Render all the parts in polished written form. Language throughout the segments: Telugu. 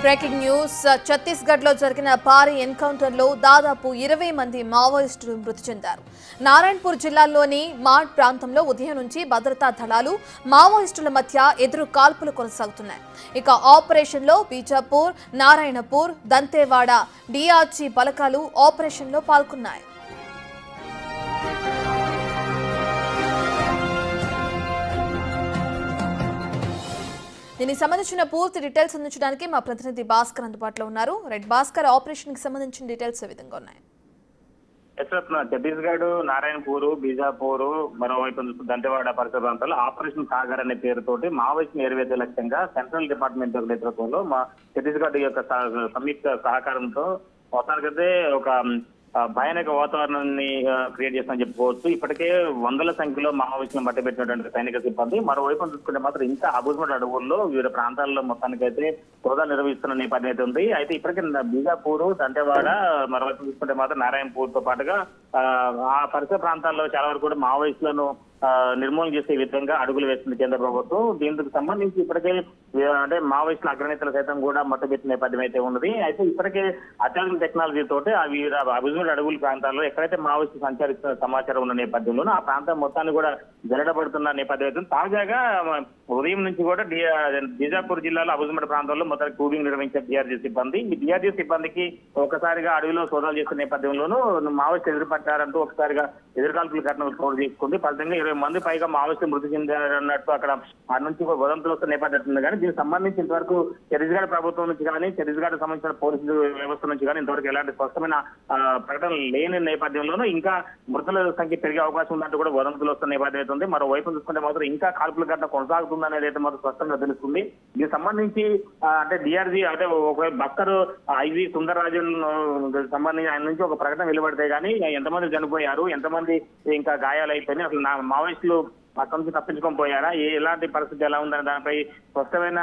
బ్రేకింగ్ న్యూస్ ఛత్తీస్గఢ్ లో జరిగిన భారీ ఎన్కౌంటర్ లో దాదాపు 20 మంది మావోయిస్టులు మృతి చెందారు. నారాయణపూర్ జిల్లాలోని మాడ్ ప్రాంతంలో ఉదయం నుంచి భద్రతా దళాలు మావోయిస్టుల మధ్య ఎదురు కాల్పులు కొనసాగుతున్నాయి. ఇక ఆపరేషన్ లో బీజాపూర్, నారాయణపూర్, దంతేవాడ డిఆర్జీ బలగాలు ఆపరేషన్ లో పాల్గొన్నాయి. దీనికి సంబంధించిన పూర్తి డీటెయిల్స్ అందించడానికి మా ప్రతినిధి భాస్కర్ అందుబాటులో ఉన్నారు. రెడ్ భాస్కర్, ఆపరేషన్ కి సంబంధించిన డీటెయిల్స్ ఏ విధంగా ఉన్నాయి? ఛత్తీస్గఢ్ నారాయణపూర్, బీజాపూర్, మరోవైపు దంతెవాడ పరిసర ప్రాంతాల్లో ఆపరేషన్ సాగర్ అనే పేరుతోటి మావోయిస్టులు ఏర్వేదే లక్ష్యంగా సెంట్రల్ డిపార్ట్మెంట్ నేతృత్వంలో మా ఛత్తీస్గఢ్ యొక్క సంయుక్త సహకారంతో మొత్తానికైతే ఒక భయానక వాతావరణాన్ని క్రియేట్ చేస్తామని చెప్పుకోవచ్చు. ఇప్పటికే వందల సంఖ్యలో మావోయిస్టులను మట్టిపెట్టినటువంటి సైనిక సిబ్బంది మరోవైపు చూసుకుంటే మాత్రం ఇంకా అబుజ్మట్ అడవుల్లో వివిధ ప్రాంతాల్లో మొత్తానికైతే సోదాలు నిర్వహిస్తున్న నేపథ్యం అయితే ఉంది. అయితే ఇప్పటికే బీజాపూర్, దంతెవాడ, మరోవైపు చూసుకుంటే మాత్రం నారాయణపూర్ తో పాటుగా ఆ పరిసర ప్రాంతాల్లో చాలా వరకు కూడా మావోయిస్టులను నిర్మూలన చేసే విధంగా అడుగులు వేస్తుంది కేంద్ర ప్రభుత్వం. దీనికి సంబంధించి ఇప్పటికే అంటే మావోయిస్టుల అగ్రనేతలు సైతం కూడా మట్టుబెట్టిన నేపథ్యం అయితే ఉన్నది. అయితే ఇప్పటికే అత్యాధునిక టెక్నాలజీ తోటి అవి అభివృద్ధి అడవుల ప్రాంతాల్లో ఎక్కడైతే మావోయిస్టులు సంచరిస్తున్న సమాచారం ఉన్న నేపథ్యంలోనూ ఆ ప్రాంతం మొత్తాన్ని కూడా జరగబడుతున్న నేపథ్యం అయితే తాజాగా ఉదయం నుంచి కూడా బీజాపూర్ జిల్లాలో అబుజ్మట్ ప్రాంతంలో మొత్తం కూలింగ్ నిర్వహించిన డిఆర్జీ సిబ్బంది. ఈ డిఆర్జీ సిబ్బందికి ఒకసారిగా అడవిలో సోదాలు చేస్తున్న నేపథ్యంలోనూ మావోయిస్టులు ఎదురుపట్టారంటూ ఒకసారిగా ఎదురుకాల్పుల ఘటనలు చోటు చేసుకుంది. ఫలితంగా 20 మంది పైగా మావోయిస్టులు మృతి చెందారన్నట్టు అక్కడ ఆ నుంచి వదంతులు వస్తున్న నేపథ్యం ఉంది. కానీ దీనికి సంబంధించి ఇంతవరకు ఛత్తీస్గఢ్ ప్రభుత్వం నుంచి కానీ ఛత్తీస్గఢ్ సంబంధించిన పోలీసు వ్యవస్థ నుంచి కానీ ఇంతవరకు ఎలాంటి స్పష్టమైన ప్రకటన లేని నేపథ్యంలోనూ ఇంకా మృతుల సంఖ్య పెరిగే అవకాశం ఉందంటూ కూడా వదంతులు వస్తున్న నేపథ్యం అయితే ఉంది. మరోవైపు చూసుకుంటే మాత్రం ఇంకా కాల్పుల ఘటన కొనసాగుతుంది అనేది అయితే మాత్రం స్పష్టంగా తెలుస్తుంది. దీనికి సంబంధించి అంటే డిఆర్జీ అంటే ఒకవైపు బక్కర్ ఐవి సుందరరాజన్ సంబంధించి ఆయన నుంచి ఒక ప్రకటన వెలువడితే కానీ ఎంతమంది చనిపోయారు, ఎంతమంది ఇంకా గాయాలు అయిపోయినాయి, అసలు మావోయిస్టులు అక్కడి నుంచి తప్పించుకొని పోయారా, ఎలాంటి పరిస్థితి ఎలా ఉందనే దానిపై స్పష్టమైన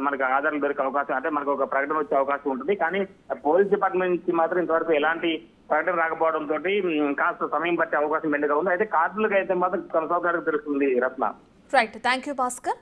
మనకు ఆధారాలు దొరికే అవకాశం అంటే మనకు ఒక ప్రకటన వచ్చే అవకాశం ఉంటుంది. కానీ పోలీస్ డిపార్ట్మెంట్ నుంచి మాత్రం ఇంతవరకు ఎలాంటి ప్రకటన రాకపోవడంతో కాస్త సమయం పట్టే అవకాశం మెండుగా ఉంది. అయితే కార్డులకు అయితే మాత్రం కొనసాగడానికి తెలుస్తుంది. Ratna. Right, thank you Bhaskar.